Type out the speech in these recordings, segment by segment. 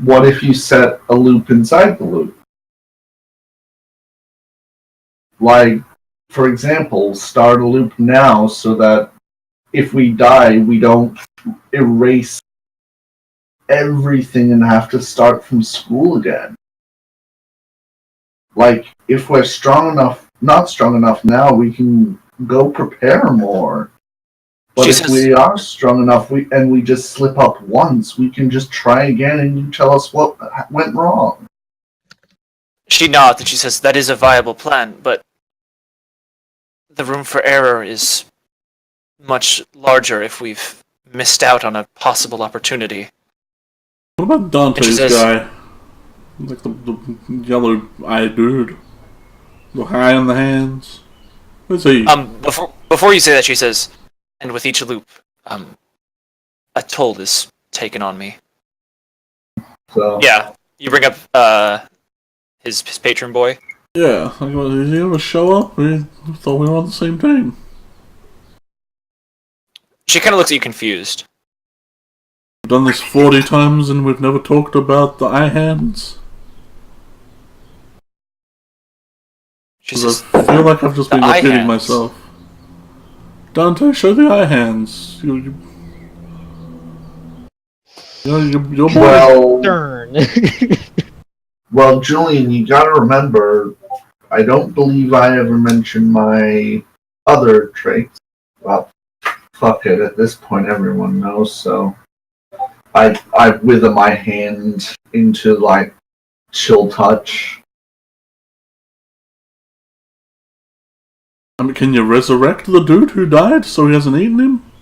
what if you set a loop inside the loop? Like, for example, start a loop now so that if we die, we don't erase everything and have to start from school again. Like, if we're not strong enough now, we can go prepare more. But if we are strong enough and we just slip up once, we can just try again and you tell us what went wrong. She nods and she says, that is a viable plan, but the room for error is much larger if we've missed out on a possible opportunity. What about Dante's guy? Like the yellow-eyed dude. The high on the hands. Where's he? Before you say that, she says, and with each loop, a toll is taken on me. So yeah, you bring up his patron boy. Yeah, is he gonna show up? We thought we were on the same team. She kind of looks at you confused. We've done this 40 times and we've never talked about the eye hands. She says, I feel like I've just been repeating myself. Dante, show the eye hands. You're Darn. Well, Julian, you gotta remember, I don't believe I ever mentioned my other traits. Well, fuck it, at this point everyone knows, so I wither my hand into, like, chill touch. I mean, can you resurrect the dude who died so he hasn't eaten him?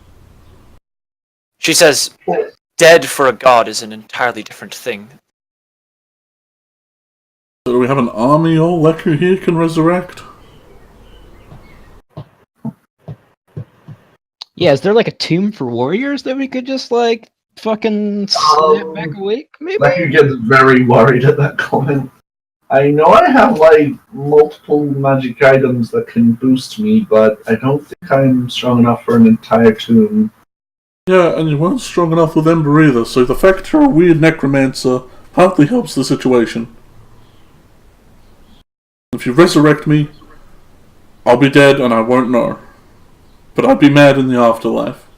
She says, dead for a god is an entirely different thing. So do we have an army all Leku here can resurrect? Yeah, is there like a tomb for warriors that we could just like fucking snap back awake? Maybe? Leku gets very worried at that comment. I know I have, like, multiple magic items that can boost me, but I don't think I'm strong enough for an entire tomb. Yeah, and you weren't strong enough with Ember either, so the fact you're a weird necromancer partly helps the situation. If you resurrect me, I'll be dead and I won't know. But I'd be mad in the afterlife.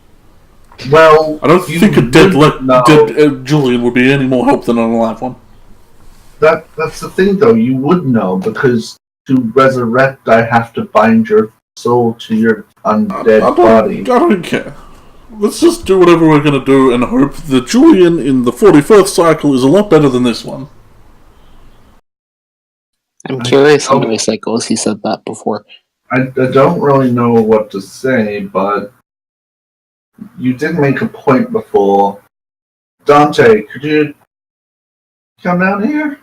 Well, I don't think a dead Julian would be any more help than an alive one. That's the thing, though. You would know, because to resurrect, I have to bind your soul to your undead body. I don't care. Let's just do whatever we're going to do and hope that Julian in the 41st cycle is a lot better than this one. I'm curious how many cycles he said that before. I don't really know what to say, but you did make a point before. Dante, could you come down here?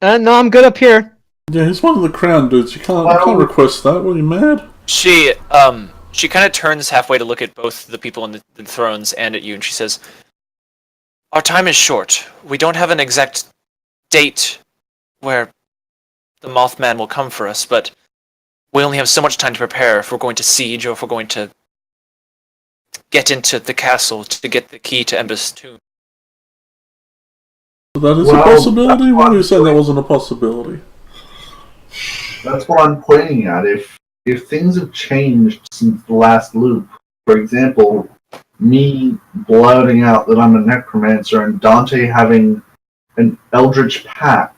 No, I'm good up here. Yeah, he's one of the crown dudes. You can't request that. What, are you mad? She kind of turns halfway to look at both the people on the thrones and at you, and she says, our time is short. We don't have an exact date where the Mothman will come for us, but we only have so much time to prepare if we're going to siege or if we're going to get into the castle to get the key to Ember's tomb. That is a possibility? Why are you saying that wasn't a possibility? That's what I'm pointing at. If things have changed since the last loop, for example, me blurting out that I'm a necromancer and Dante having an eldritch pact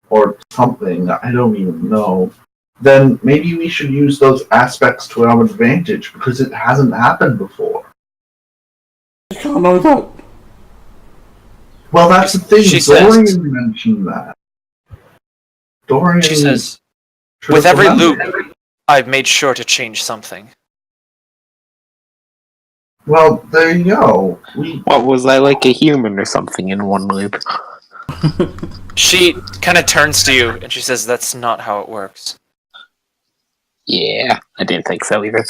or something, I don't even know, then maybe we should use those aspects to our advantage because it hasn't happened before. I can't know that. Well, that's the thing. Dorian mentioned that. Dorian. She says, with every loop, I've made sure to change something. Well, there you go. What, was I like a human or something in one loop? She kind of turns to you and she says, that's not how it works. Yeah, I didn't think so either.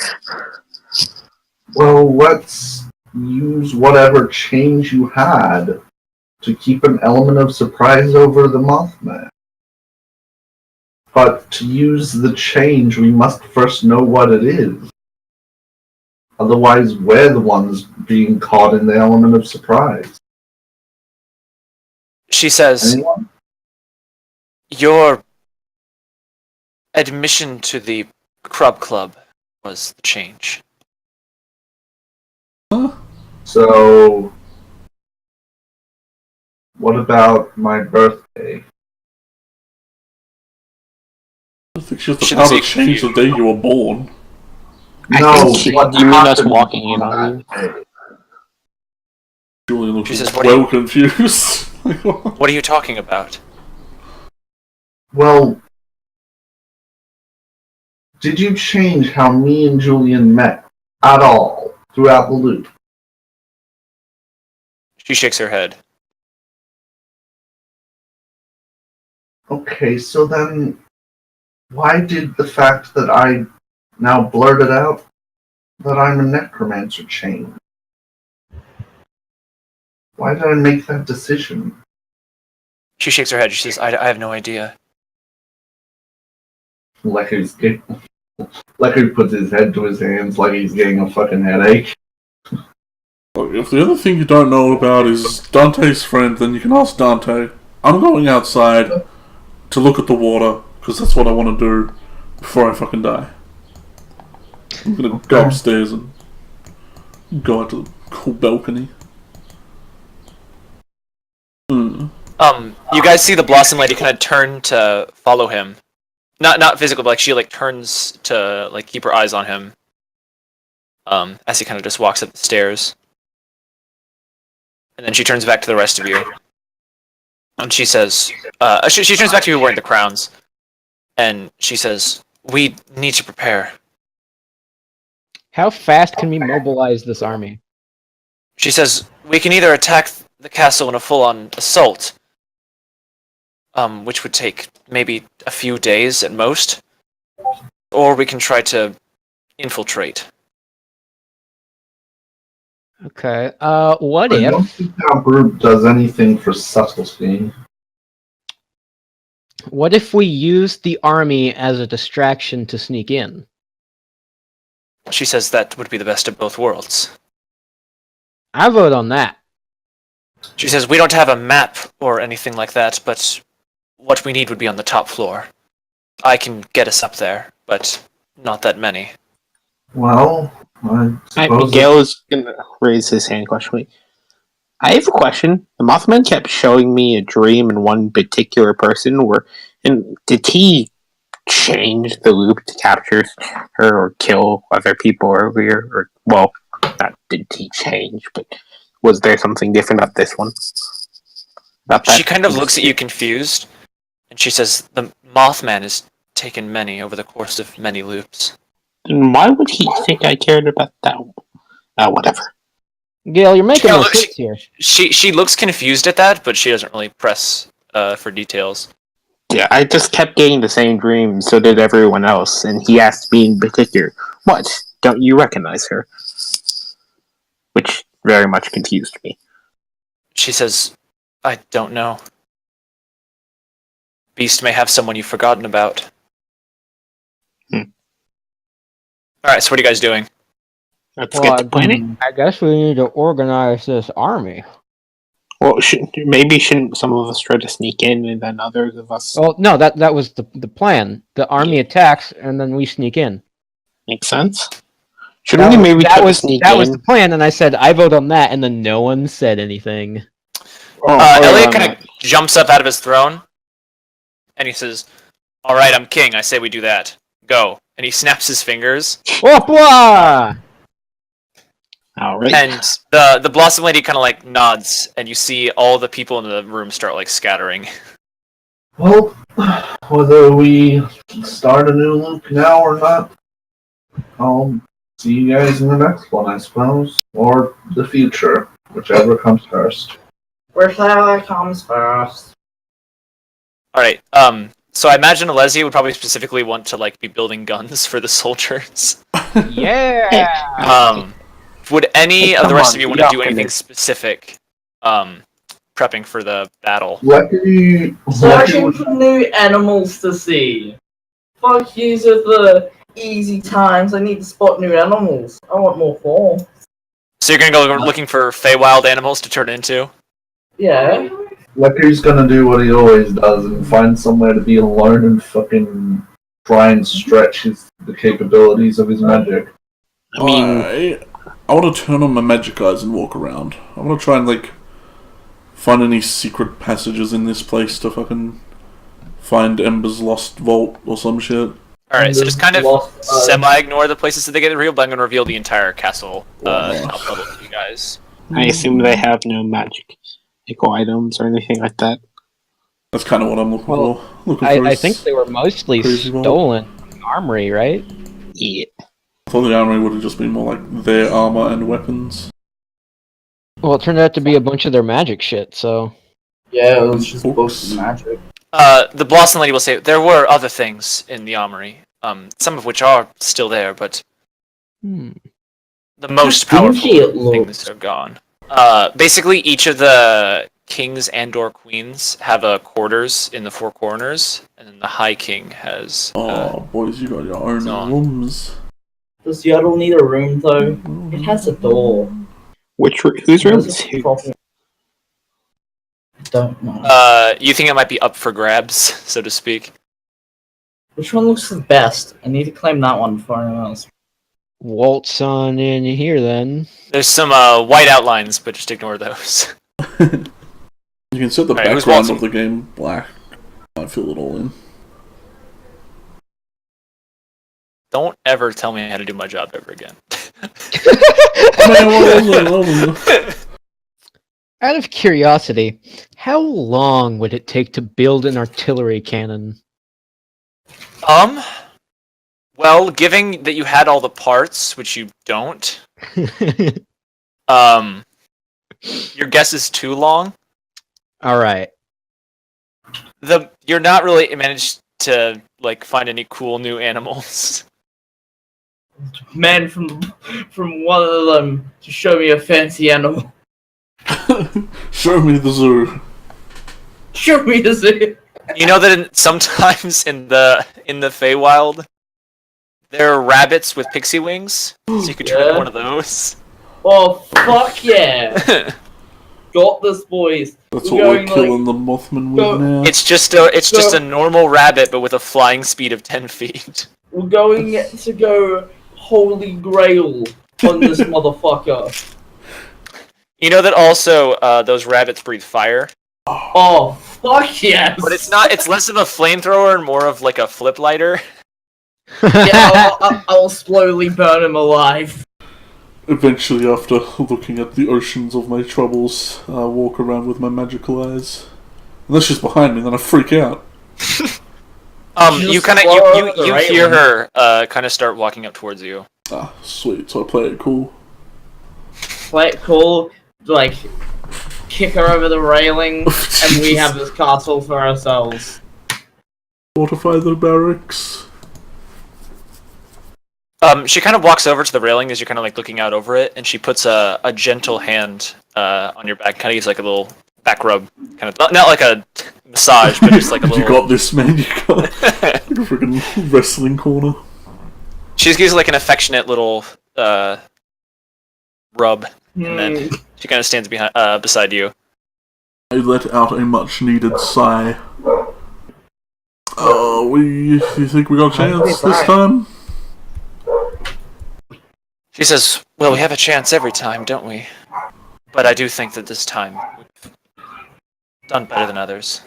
Well, let's use whatever change you had to keep an element of surprise over the Mothman. But to use the change, we must first know what it is. Otherwise, we're the ones being caught in the element of surprise. She says, Anyone? your admission to the Crub Club was the change. So, what about my birthday? I think she has the She power to looks change the day you were born. No, think what you mean us happened walking in on on you? that day? Julian looks She says, well confused. What are you talking about? Well, did you change how me and Julian met at all throughout the loop? She shakes her head. Okay, so then why did the fact that I now blurted out that I'm a necromancer change? Why did I make that decision? She shakes her head. She says, I have no idea. Leku puts his head to his hands like he's getting a fucking headache. Look, if the other thing you don't know about is Dante's friend, then you can ask Dante. I'm going outside to look at the water, because that's what I want to do before I fucking die. I'm gonna go upstairs and go out to the cool balcony. You guys see the Blossom Lady kind of turn to follow him. Not physically, but like she like turns to like keep her eyes on him. As he kind of just walks up the stairs. And then she turns back to the rest of you. And she says, she turns back to you wearing the crowns. And she says, we need to prepare. How fast can we mobilize this army? She says, we can either attack the castle in a full-on assault, which would take maybe a few days at most, or we can try to infiltrate. Okay. What I don't if? think our group does anything for subtlety. What if we use the army as a distraction to sneak in? She says that would be the best of both worlds. I vote on that. She says, we don't have a map or anything like that, but what we need would be on the top floor. I can get us up there, but not that many. Well, I suppose Miguel is gonna raise his hand questioning. I have a question. The Mothman kept showing me a dream in one particular person. Did he change the loop to capture her or kill other people earlier? Or well, not did he change, but was there something different about this one? She kind of looks at you confused, and she says, the Mothman has taken many over the course of many loops. Then why would he think I cared about that one? Whatever. Gail, you're making no sense here. She looks confused at that, but she doesn't really press for details. Yeah, I just kept getting the same dream, so did everyone else, and he asked me in particular, what? Don't you recognize her? Which very much confused me. She says, I don't know. Beast may have someone you've forgotten about. Alright, so what are you guys doing? Let's get to planning. I guess we need to organize this army. Well, shouldn't some of us try to sneak in, and then others of us... Well, no, that was the plan. The army attacks, and then we sneak in. Makes sense. Shouldn't we maybe try to sneak in? That was the plan, and I said, I vote on that, and then no one said anything. Elliot kind of jumps up out of his throne, and he says, alright, I'm king, I say we do that. Go. And he snaps his fingers. Whoop-wah! Alright. And the Blossom Lady kind of like nods, and you see all the people in the room start like scattering. well, whether we start a new loop now or not, I'll see you guys in the next one, I suppose. Or the future, whichever comes first. Whichever comes first. Alright, so I imagine Alesia would probably specifically want to like be building guns for the soldiers. Yeah! Would any of the rest of you want to do anything specific, prepping for the battle? Searching for new animals to see. Fuck yous with the easy times. I need to spot new animals. I want more form. So you're gonna go looking for Feywild animals to turn into? Yeah. Lecky's gonna do what he always does and find somewhere to be alone and fucking try and stretch the capabilities of his magic. I mean, I want to turn on my magic eyes and walk around. I want to try and find any secret passages in this place to fucking find Ember's lost vault or some shit. Alright, so just kind of semi-ignore the places that they get revealed, but I'm going to reveal the entire castle top level to you guys. I assume they have no magical items or anything like that. That's kind of what I'm looking for. I think they were mostly stolen from the armory, right? Yeah. I thought the armory would have just been more like their armor and weapons. Well, it turned out to be a bunch of their magic shit, so... Yeah, it was just books and magic. The Blossom Lady will say, there were other things in the armory, some of which are still there, but the most powerful things are gone. Basically, each of the kings and/or queens have quarters in the four corners, and then the High King has... boys, you got your own rooms. Does Yaddle need a room, though? It has a door. Whose room is who? I don't know. You think it might be up for grabs, so to speak? Which one looks the best? I need to claim that one before anyone else. Waltz on in here, then. There's some white outlines, but just ignore those. You can set the background of the game black. I fill it all in. Don't ever tell me how to do my job ever again. Out of curiosity, how long would it take to build an artillery cannon? Well, given that you had all the parts, which you don't, your guess is too long. Alright. You're not really managed to, find any cool new animals. Man from one of them to show me a fancy animal. Show me the zoo. Show me the zoo. You know that sometimes in the Feywild, there are rabbits with pixie wings, so you could turn one of those. Oh fuck yeah! Got this, boys. That's what we're killing the Mothman with now. It's just a normal rabbit, but with a flying speed of 10 feet. We're going to go holy grail on this motherfucker. You know that also those rabbits breathe fire. Oh fuck yes! But it's not. It's less of a flamethrower and more of like a flip lighter. Yeah, I'll slowly burn him alive. Eventually, after looking at the oceans of my troubles, I walk around with my magical eyes. Unless she's behind me, then I freak out. You kind of you hear her kind of start walking up towards you. Ah, sweet. So I play it cool. Play it cool, kick her over the railing, and we have this castle for ourselves. Fortify the barracks. She kind of walks over to the railing as you're kind of looking out over it, and she puts a gentle hand on your back, kind of gives like a little back rub, kind of not like a massage, but just like a little. You got this, man. You got like a freaking wrestling corner. She just gives like an affectionate little rub, and then she kind of stands beside you. I let out a much-needed sigh. You think we got a chance this time? She says, well, we have a chance every time, don't we? But I do think that this time we've done better than others.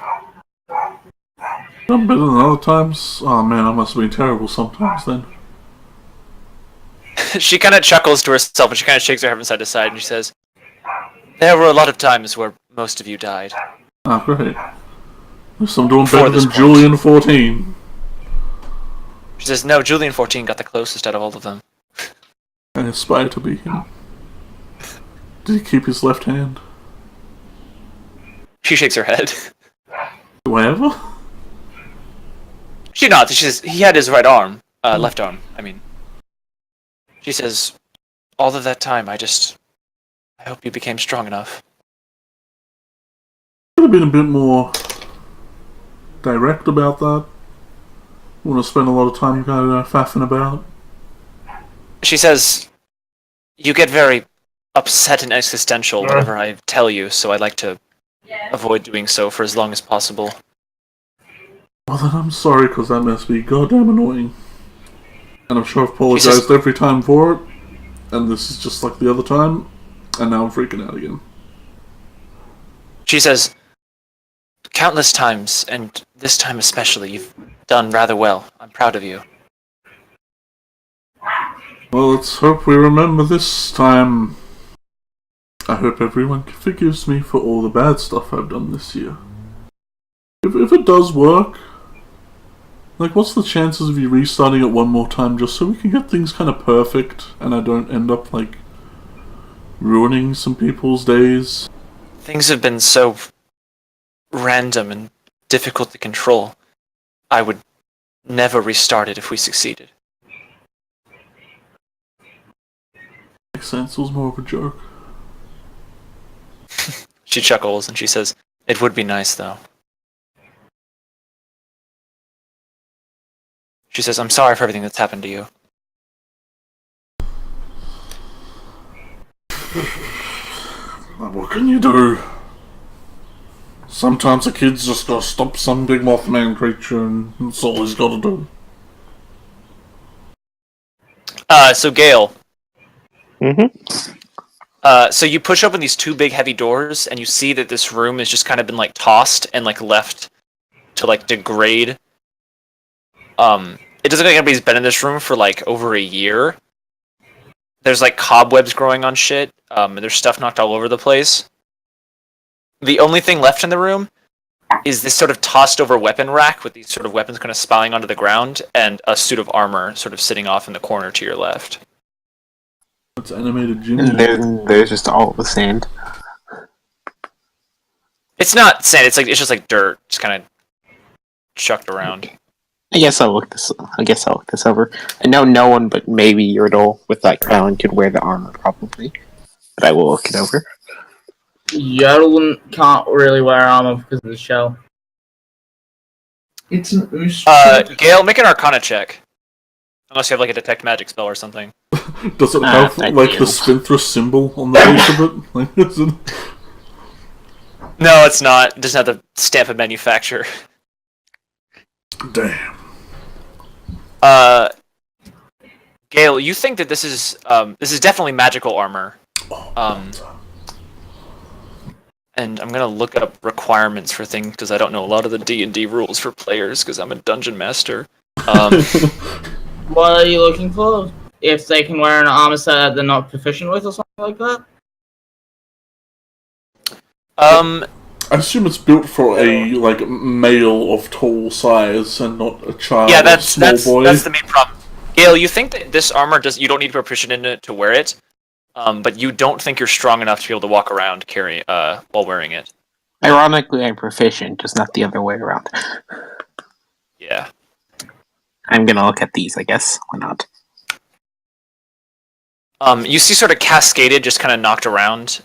Done better than other times? Oh man, I must have been terrible sometimes then. She kind of chuckles to herself and she kind of shakes her head from side to side and she says, there were a lot of times where most of you died. Ah, great. Guess I'm doing better than point. Julian 14. She says, no, Julian 14 got the closest out of all of them. I aspire to be him. Did he keep his left hand? She shakes her head. Do I ever? She nods. She says, he had his right arm. Left arm, I mean. She says, all of that time, I hope you became strong enough. Could have been a bit more direct about that. Wouldn't have spent a lot of time kind of faffing about. She says, you get very upset and existential whenever I tell you, so I like to avoid doing so for as long as possible. Well, then I'm sorry, because that must be goddamn annoying. And I'm sure I've apologized says- every time for it, and this is just like the other time, and now I'm freaking out again. She says, countless times, and this time especially, you've done rather well. I'm proud of you. Well, let's hope we remember this time. I hope everyone forgives me for all the bad stuff I've done this year. If it does work, like, what's the chances of you restarting it one more time just so we can get things kind of perfect and I don't end up, like, ruining some people's days? Things have been so random and difficult to control. I would never restart it if we succeeded. Makes sense, it was more of a joke. She chuckles and she says, it would be nice though. She says, I'm sorry for everything that's happened to you. What can you do? Sometimes a kid's just gotta stop some big Mothman creature and that's all he's gotta do. So Gale. Mm-hmm. So you push open these two big heavy doors and you see that this room has just kind of been like tossed and like left to like degrade. It doesn't look like anybody's been in this room for like over a year. There's like cobwebs growing on shit, and there's stuff knocked all over the place. The only thing left in the room is this sort of tossed over weapon rack with these sort of weapons kind of spiraling onto the ground and a suit of armor sort of sitting off in the corner to your left. It's animated Jimmy. And there's just all the sand. It's not sand, it's just like dirt, just kind of chucked around. I guess I'll look this over. I know no one but maybe Yordle with that crown could wear the armor, probably. But I will look it over. Yodel can't really wear armor because of the shell. It's an ooze. Gale, make an Arcana check. Unless you have like a detect magic spell or something. Does it have I like do. the spinthra symbol on the base of it? Like, is it... No, it's not. It doesn't have the stamp of manufacture. Damn. Gale, you think that this is definitely magical armor. And I'm gonna look up requirements for things because I don't know a lot of the D&D rules for players because I'm a dungeon master. What are you looking for? If they can wear an armor set that they're not proficient with or something like that? I assume it's built for a like male of tall size and not a child yeah, or small boy. That's the main problem. Gale, you think that this armor you don't need to be proficient in it to wear it, but you don't think you're strong enough to be able to walk around while wearing it. Ironically, I'm proficient, just not the other way around. Yeah. I'm gonna look at these, I guess. Why not? You see sort of cascaded, just kind of knocked around.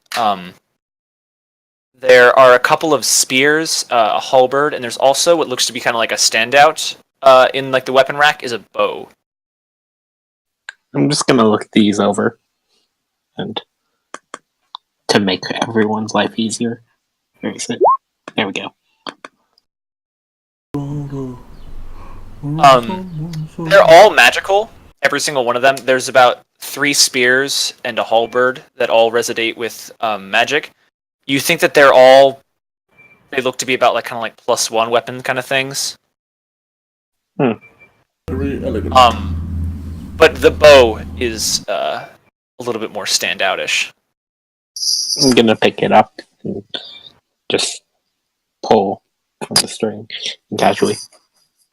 There are a couple of spears, a halberd, and there's also what looks to be kind of like a standout in like the weapon rack is a bow. I'm just gonna look these over. And to make everyone's life easier. Where is it? There we go. They're all magical, every single one of them. There's about 3 spears and a halberd that all resonate with magic. You think that they look to be about like kind of like +1 weapon kind of things. Very elegant. But the bow is a little bit more standoutish. I'm gonna pick it up and just pull from the string casually.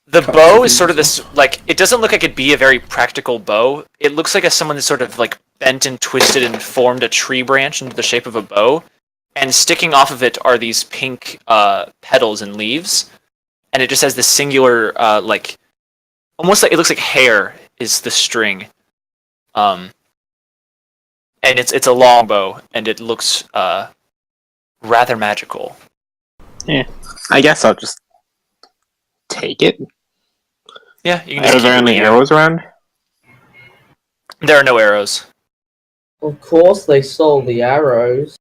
The bow is sort of this, like, it doesn't look like it'd be a very practical bow. It looks like someone that's sort of like bent and twisted and formed a tree branch into the shape of a bow. And sticking off of it are these pink petals and leaves. And it just has this singular, like, almost like, it looks like hair is the string. And it's a long bow, and it looks rather magical. Yeah, I guess I'll just take it. Yeah, you can Are just there keep any it. arrows around? There are no arrows. Of course they stole the arrows.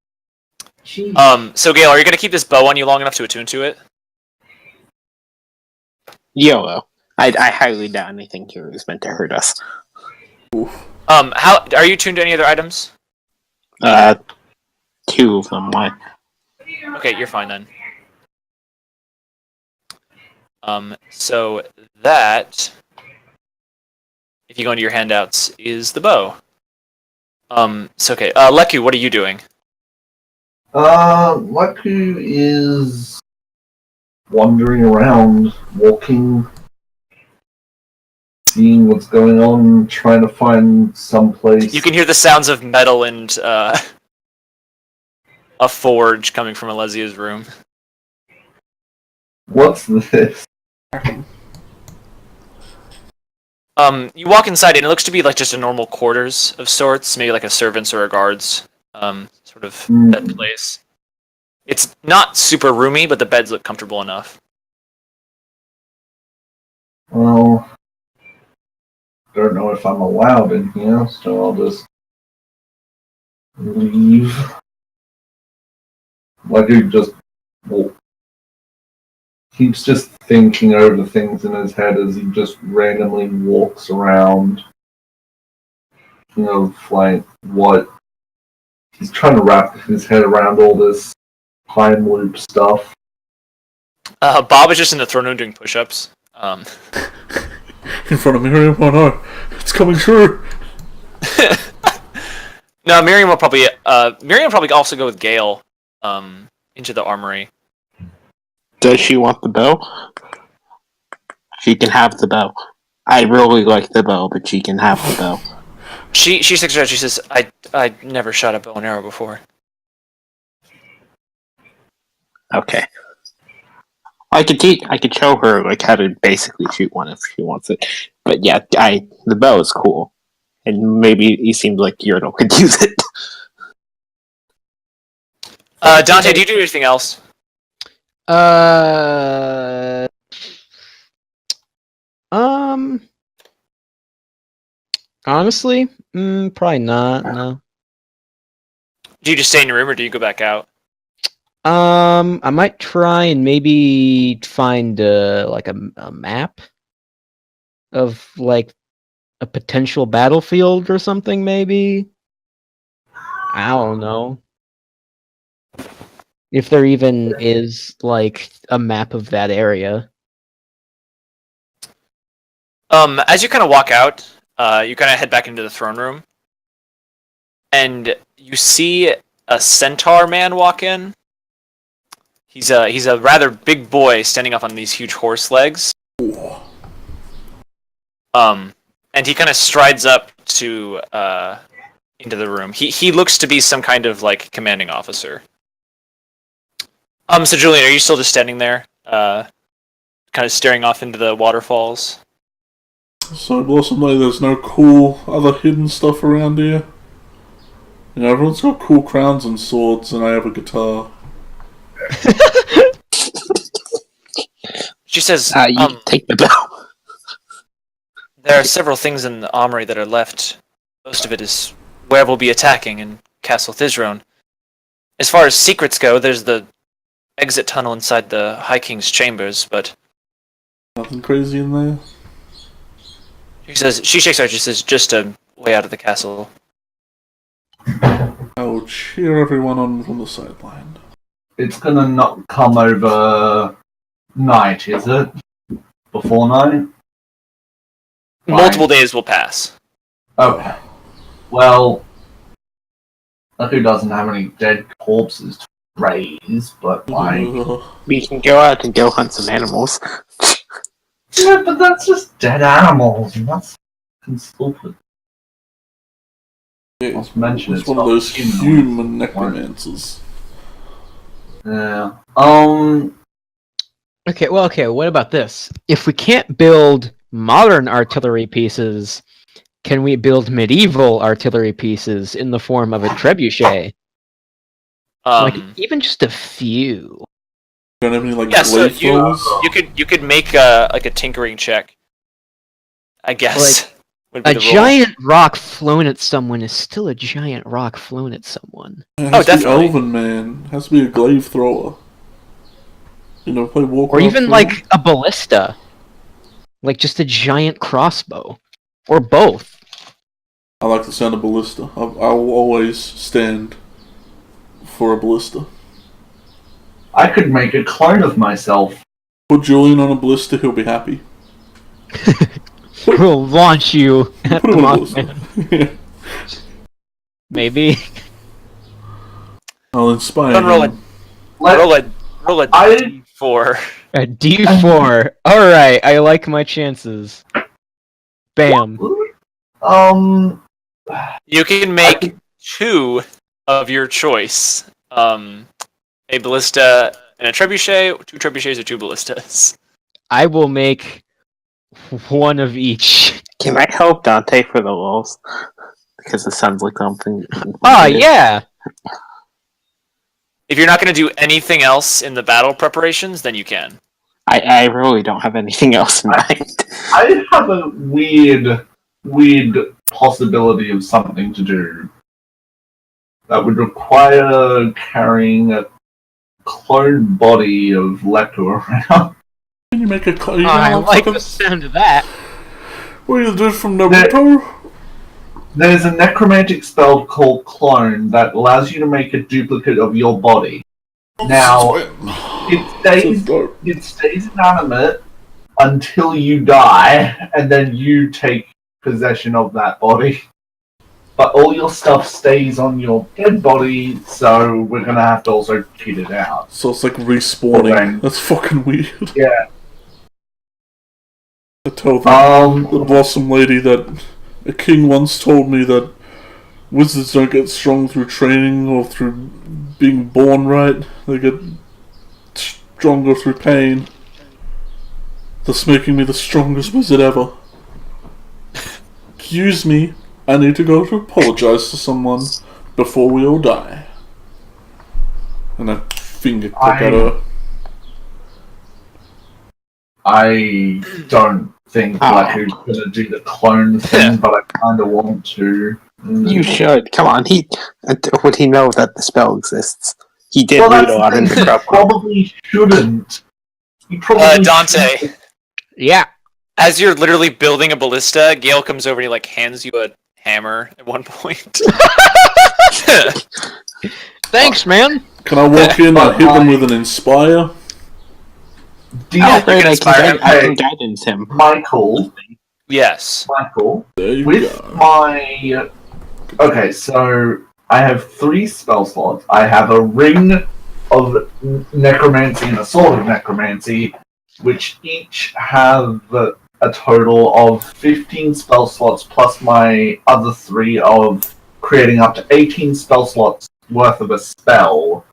Jeez. So Gale, are you gonna keep this bow on you long enough to attune to it? YOLO. I highly doubt anything here is meant to hurt us. How are you tuned to any other items? 2 of them. Why? Okay, you're fine then. So that, if you go into your handouts, is the bow. So okay, Leku, what are you doing? Leku is wandering around, walking, seeing what's going on, trying to find some place. You can hear the sounds of metal and a forge coming from Alezia's room. What's this? You walk inside and it looks to be like just a normal quarters of sorts, maybe like a servant's or a guard's sort of bed place. It's not super roomy, but the beds look comfortable enough. Well, don't know if I'm allowed in here, so I'll just leave. Leku just keeps just thinking over things in his head as he just randomly walks around. You know, like what he's trying to wrap his head around all this time loop stuff. Bob is just in the throne room doing push-ups. In front of Miriam, oh no, it's coming true. No, Miriam will probably also go with Gale into the armory. Does she want the bow? She can have the bow. I really like the bow, but she can have the bow. She sticks her out. She says, "I never shot a bow and arrow before." Okay. I could show her like how to basically shoot one if she wants it. But yeah, the bow is cool, and maybe it seems like Yordle could use it. Dante, do you do anything else? Honestly, probably not. No. Do you just stay in your room or do you go back out? I might try and maybe find like a map of like a potential battlefield or something. Maybe I don't know if there even is like a map of that area. As you kind of walk out, you kind of head back into the throne room, and you see a centaur man walk in. He's a rather big boy standing up on these huge horse legs. And he kind of strides up to into the room. He looks to be some kind of like commanding officer. So Julian, are you still just standing there, kind of staring off into the waterfalls? So blossomly, there's no cool other hidden stuff around here. You know, everyone's got cool crowns and swords, and I have a guitar. She says, You take the bow. there are several things in the armory that are left. Most of it is where we'll be attacking in Castle Thizrone. As far as secrets go, there's the exit tunnel inside the High King's chambers, but Nothing crazy in there. she shakes her head, she says, just a way out of the castle. I will cheer everyone on from the sideline. It's gonna not come over night, is it? Before night? Multiple days will pass. Okay. Well, who doesn't have any dead corpses to raise, but like... We can go out and go hunt some animals. Yeah, but that's just dead animals, and that's fucking stupid. Yeah, Let's mention it's it's one of not those humanoid. human necromancers. Yeah. Okay, what about this? If we can't build modern artillery pieces, can we build medieval artillery pieces in the form of a trebuchet? Like, even just a few. Don't have any like Yeah, so glaive throwers? you could make a tinkering check, I guess. would be A the rule. giant rock flown at someone is still a giant rock flown at someone. It has to be definitely. Elven, man. It has to be a glaive thrower. You know, play Warcraft. Or even 3? like a ballista. Like just a giant crossbow. Or both. I like the sound of ballista. I will always stand for a ballista. I could make a clone of myself. Put Julian on a ballista, he'll be happy. We'll launch you at Put the him on a Mothman. ballista. Maybe. I'll inspire Don't roll him. it. Let, Roll a I- d4. A D4. Alright, I like my chances. Bam. You can make 2 of your choice. A ballista and a trebuchet, 2 trebuchets or 2 ballistas. I will make one of each. Can I help Dante for the lulz? Because it sounds like something. Ah, yeah. If you're not going to do anything else in the battle preparations, then you can. I really don't have anything else in mind. I have a weird possibility of something to do that would require carrying a cloned body of Leku around. Can you make a clone? I like the sound of that. What are you doing from Naruto? There's a necromantic spell called Clone that allows you to make a duplicate of your body. Now, it stays inanimate until you die, and then you take possession of that body. But all your stuff stays on your dead body, so we're gonna have to also cheat it out. So it's like respawning. Okay. That's fucking weird. Yeah. I told the blossom lady that a king once told me that wizards don't get strong through training or through being born right. They get stronger through pain. Thus making me the strongest wizard ever. Excuse me, I need to go to apologize to someone before we all die. And I finger click at her. I don't think Leku's gonna do the clone thing, but I kinda want to. You should. Come on. Would he know that the spell exists? He did Well, read that's a lot the in thing, the he prep. probably shouldn't. He probably Dante, shouldn't. Yeah. as you're literally building a ballista, Gale comes over and he like hands you a hammer at one point. Thanks, man. Can I walk in and hit them with an inspire? Yeah, Oh, great. you can inspire I him. can guidance him. Michael, Yes. There you with go. my... Okay, so I have 3 spell slots. I have a ring of necromancy and a sword of necromancy, which each have a total of 15 spell slots plus my other 3 of creating up to 18 spell slots worth of a spell.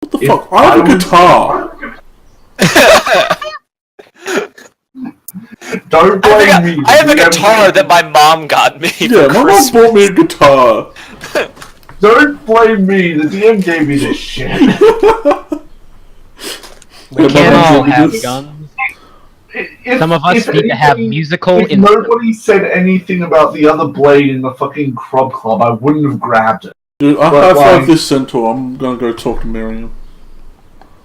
What the If fuck? I have a was- guitar! Don't blame me. I have a guitar that my mom got me Yeah, for my mom Christmas. bought me a guitar. Don't blame me. The DM gave me this shit. We Yeah, can't my all mom have just- guns. If- Some of us if need to have anything- musical If instruments. nobody said anything about the other blade in the fucking Crop Club, I wouldn't have grabbed it. Dude, I But, high five like- this centaur. I'm gonna go talk to Miriam.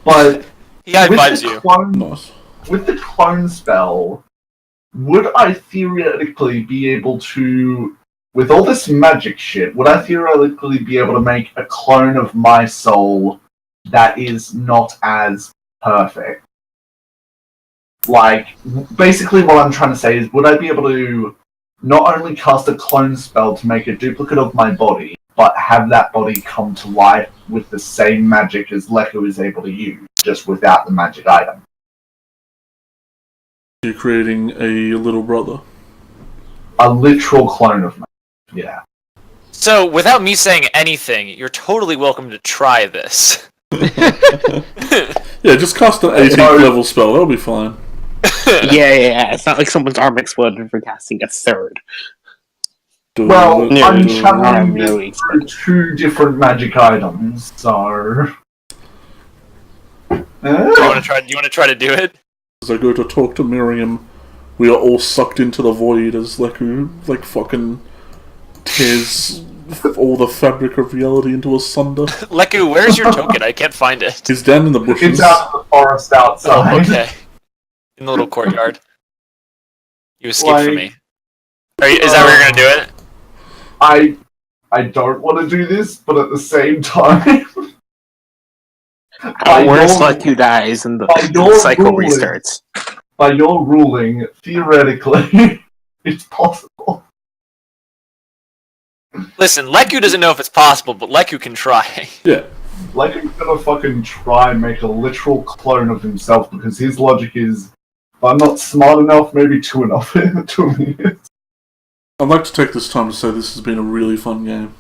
But He high with fives the you. clone, Nice. with the clone spell, would I theoretically be able to, with all this magic shit, would I theoretically be able to make a clone of my soul that is not as perfect? Like, basically what I'm trying to say is, would I be able to not only cast a clone spell to make a duplicate of my body, but have that body come to life with the same magic as Leku is able to use, just without the magic item? You're creating a little brother. A literal clone of me. Yeah. So, without me saying anything, you're totally welcome to try this. Yeah, just cast an 18th level spell. That'll be fine. Yeah. It's not like someone's arm exploded for casting a third. Well, Do it, I'm do it. channeling no this through 2 different magic items, so... Do you want to try to do it? As I go to talk to Miriam we are all sucked into the void as Leku, like, fucking tears all the fabric of reality into asunder. Leku, where's your token? I can't find it. He's down in the bushes. It's out of the forest outside. Oh, okay. In the little courtyard. You escaped from me. Is that where you're gonna do it? I don't want to do this, but at the same time, Worst luck you dies and the cycle restarts. By your ruling, theoretically, it's possible. Listen, Leku doesn't know if it's possible, but Leku can try. Yeah. Like he's gonna fucking try and make a literal clone of himself because his logic is, if I'm not smart enough, maybe too enough to me. I'd like to take this time to say this has been a really fun game.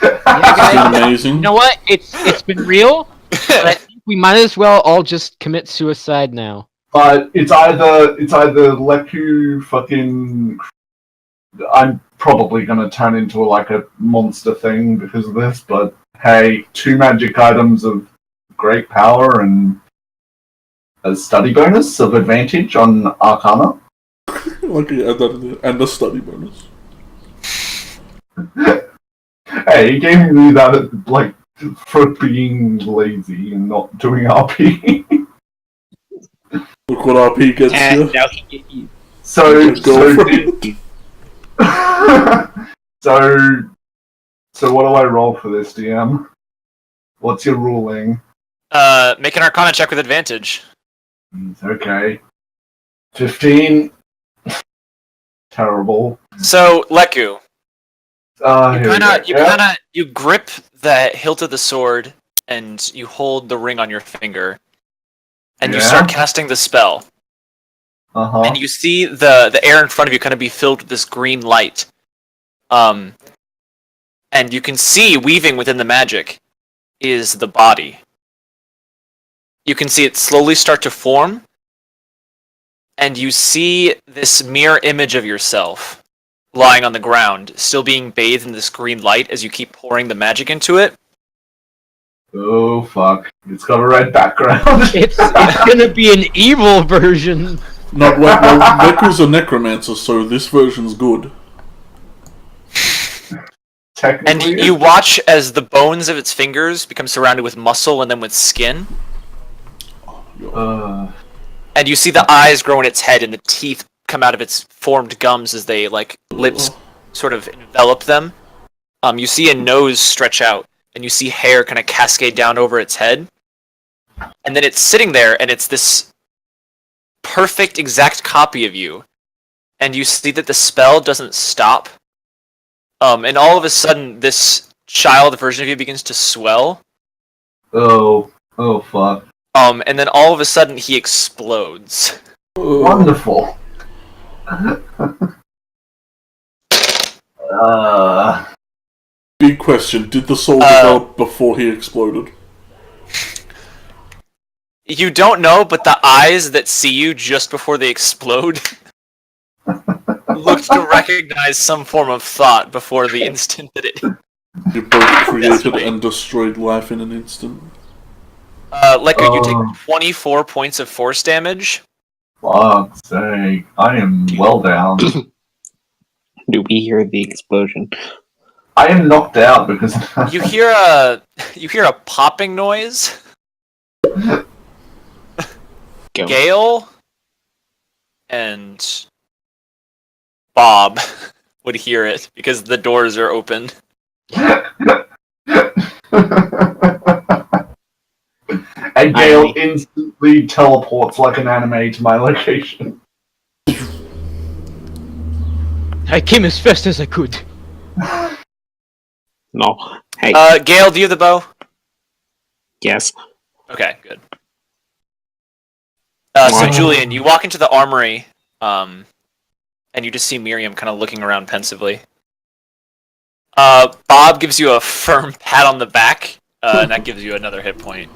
Yeah, It's guys, been amazing. you know what? It's been real, but I think we might as well all just commit suicide now. But it's either Leku fucking. I'm probably gonna turn into like a monster thing because of this, but hey, 2 magic items of great power and a study bonus of advantage on Arcana. Lucky add that in there. And a study bonus. Hey, he gave me that like for being lazy and not doing RP. Look what RP gets you. Now he get you. So Girlfriend. so what do I roll for this, DM? What's your ruling? Make an Arcana check with advantage. Okay. 15. Terrible. So, Leku, Here we go. you grip the hilt of the sword and you hold the ring on your finger, and you Yeah. start casting the spell. Uh-huh. And you see the air in front of you kind of be filled with this green light. And you can see weaving within the magic is the body. You can see it slowly start to form, and you see this mirror image of yourself lying on the ground, still being bathed in this green light as you keep pouring the magic into it. Oh fuck! It's got a red background. It's gonna be an evil version. No, wait, well, Leku's a necromancer, so this version's good. And Technically, you watch as the bones of its fingers become surrounded with muscle and then with skin. And you see the eyes grow in its head and the teeth come out of its formed gums as they, like, lips sort of envelop them. You see a nose stretch out, and you see hair kind of cascade down over its head. And then it's sitting there, and it's this perfect, exact copy of you. And you see that the spell doesn't stop. And all of a sudden, this child version of you begins to swell. oh fuck! And then all of a sudden, he explodes. Wonderful. Big question, did the soul develop before he exploded? You don't know, but the eyes that see you just before they explode look to recognize some form of thought before the instant that it... You both created Definitely. and destroyed life in an instant. Leku, you take 24 points of force damage. Fuck's sake! I am well down. Do we hear the explosion? I am knocked out because You hear a popping noise. Go. Gale and Bob would hear it because the doors are open. And Gale instantly teleports like an anime to my location. I came as fast as I could. No. Hey. Gale, do you have the bow? Yes. Okay, good. So Julian, you walk into the armory, and you just see Miriam kind of looking around pensively. Bob gives you a firm pat on the back, and that gives you another hit point.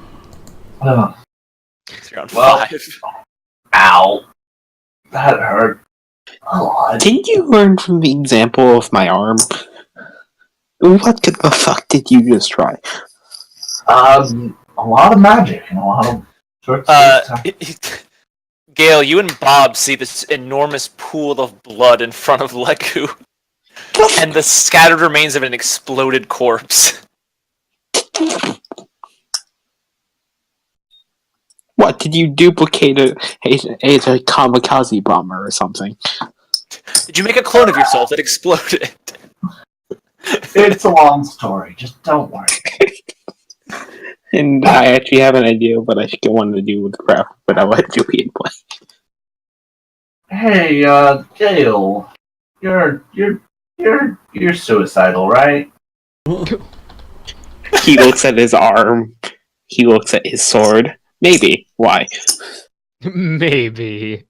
Ugh. So you're on Well- 5. Ow! That hurt a lot. Didn't you learn from the example of my arm? What the fuck did you just try? A lot of magic and a lot of. Gale, you and Bob see this enormous pool of blood in front of Leku, and the scattered remains of an exploded corpse. What, did you duplicate a kamikaze bomber or something? Did you make a clone of yourself that exploded? It's a long story. Just don't worry. And I actually have an idea of what I should want to do with craft, but I'll let Julian play. Hey, Gale, you're suicidal, right? He looks at his arm. He looks at his sword. Maybe. Why? Maybe.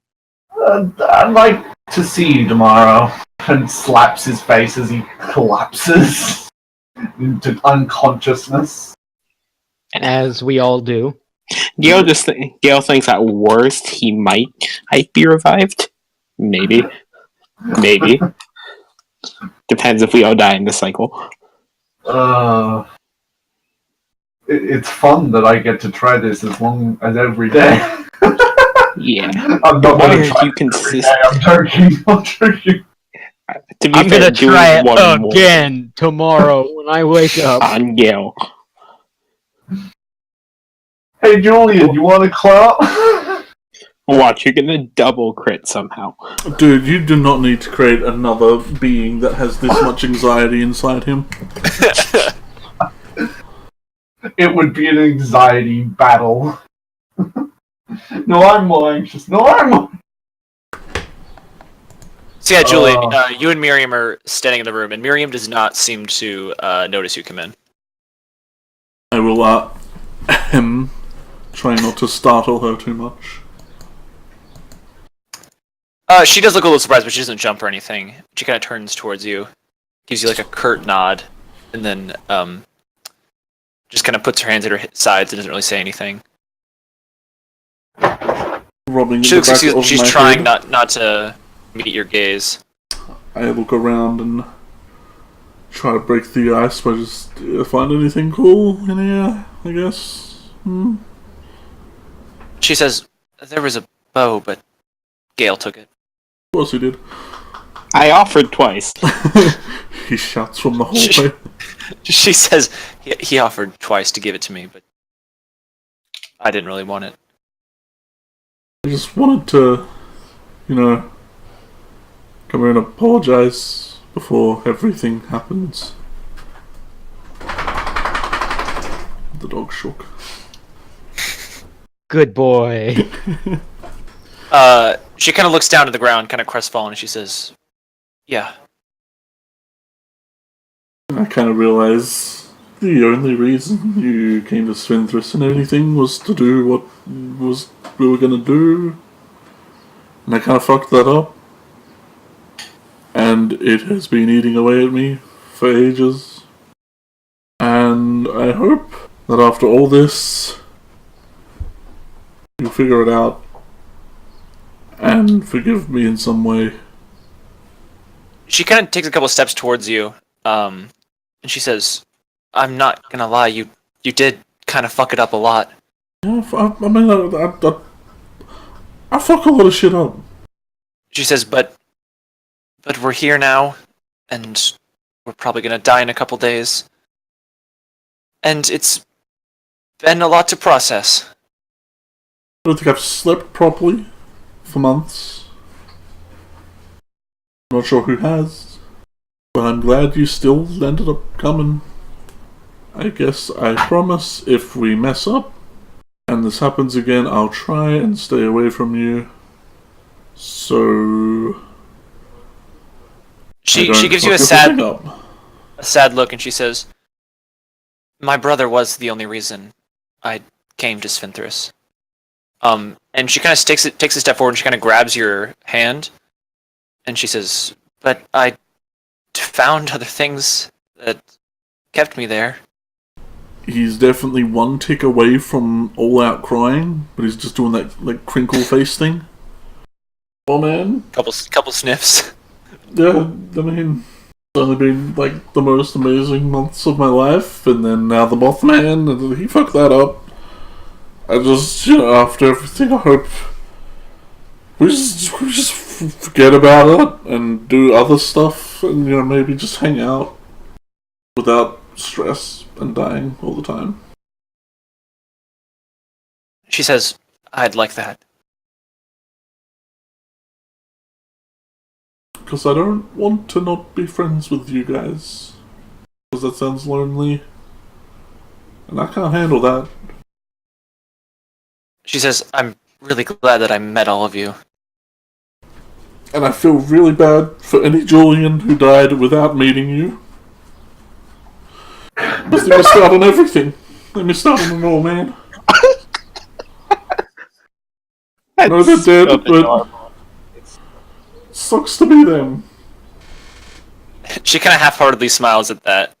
I'd like to see you tomorrow. And slaps his face as he collapses into unconsciousness. As we all do. Gale thinks at worst he might be revived. Maybe. Depends if we all die in this cycle. It's fun that I get to try this as long as every day. Yeah. I'm not Why going to aren't try you it every consistent? day. I'm joking. To be I'm fair, gonna doing try it one more again tomorrow when I wake up. on Gale. Hey, Julian, you want to clap? Watch, you're gonna double crit somehow. Dude, you do not need to create another being that has this much anxiety inside him. It would be an anxiety battle. No, I'm more anxious. No, I'm more... So yeah, Julian, you and Miriam are standing in the room, and Miriam does not seem to notice you come in. I will, try not to startle her too much. She does look a little surprised, but she doesn't jump or anything. She kind of turns towards you, gives you like a curt nod, and then just kind of puts her hands at her sides and doesn't really say anything. Rubbing She in looks the like back of she's my trying head. not to meet your gaze. I look around and try to break the ice by just find anything cool in here, I guess. She says, "There was a bow, but Gale took it." Of course he did. I offered twice. He shouts from the hallway. She says he offered twice to give it to me, but I didn't really want it. I just wanted to, come here and apologize before everything happens. The dog shook. Good boy. She kind of looks down to the ground, kind of crestfallen, and she says, "Yeah." I kind of realize the only reason you came to Sphinthris and everything was to do what we were gonna do. And I kind of fucked that up. And it has been eating away at me for ages. And I hope that after all this, you figure it out and forgive me in some way. She kind of takes a couple steps towards you, and she says, "I'm not gonna lie, you did kind of fuck it up a lot." Yeah, I fuck a lot of shit up. She says, but we're here now, and we're probably gonna die in a couple days. And it's been a lot to process. I don't think I've slept properly for months. Not sure who has. But I'm glad you still ended up coming. I guess I promise if we mess up and this happens again, I'll try and stay away from you. So She gives you a sad look, and she says, "My brother was the only reason I came to Sphinthris." And she kind of takes a step forward, and she kind of grabs your hand, and she says, "But I found other things that kept me there." He's definitely one tick away from all-out crying, but he's just doing that crinkle face thing. Oh man. Couple sniffs. Yeah, I mean, it's only been the most amazing months of my life, and then now the Mothman, he fucked that up. I just, after everything, I hope We just forget about it and do other stuff, and maybe just hang out without stress and dying all the time. She says, I'd like that. Because I don't want to not be friends with you guys. Because that sounds lonely. And I can't handle that. She says, I'm really glad that I met all of you. And I feel really bad for any Julian who died without meeting you. Because they missed out on everything. They missed out on it all, man. No, they're dead, but sucks to be them. She kind of half-heartedly smiles at that.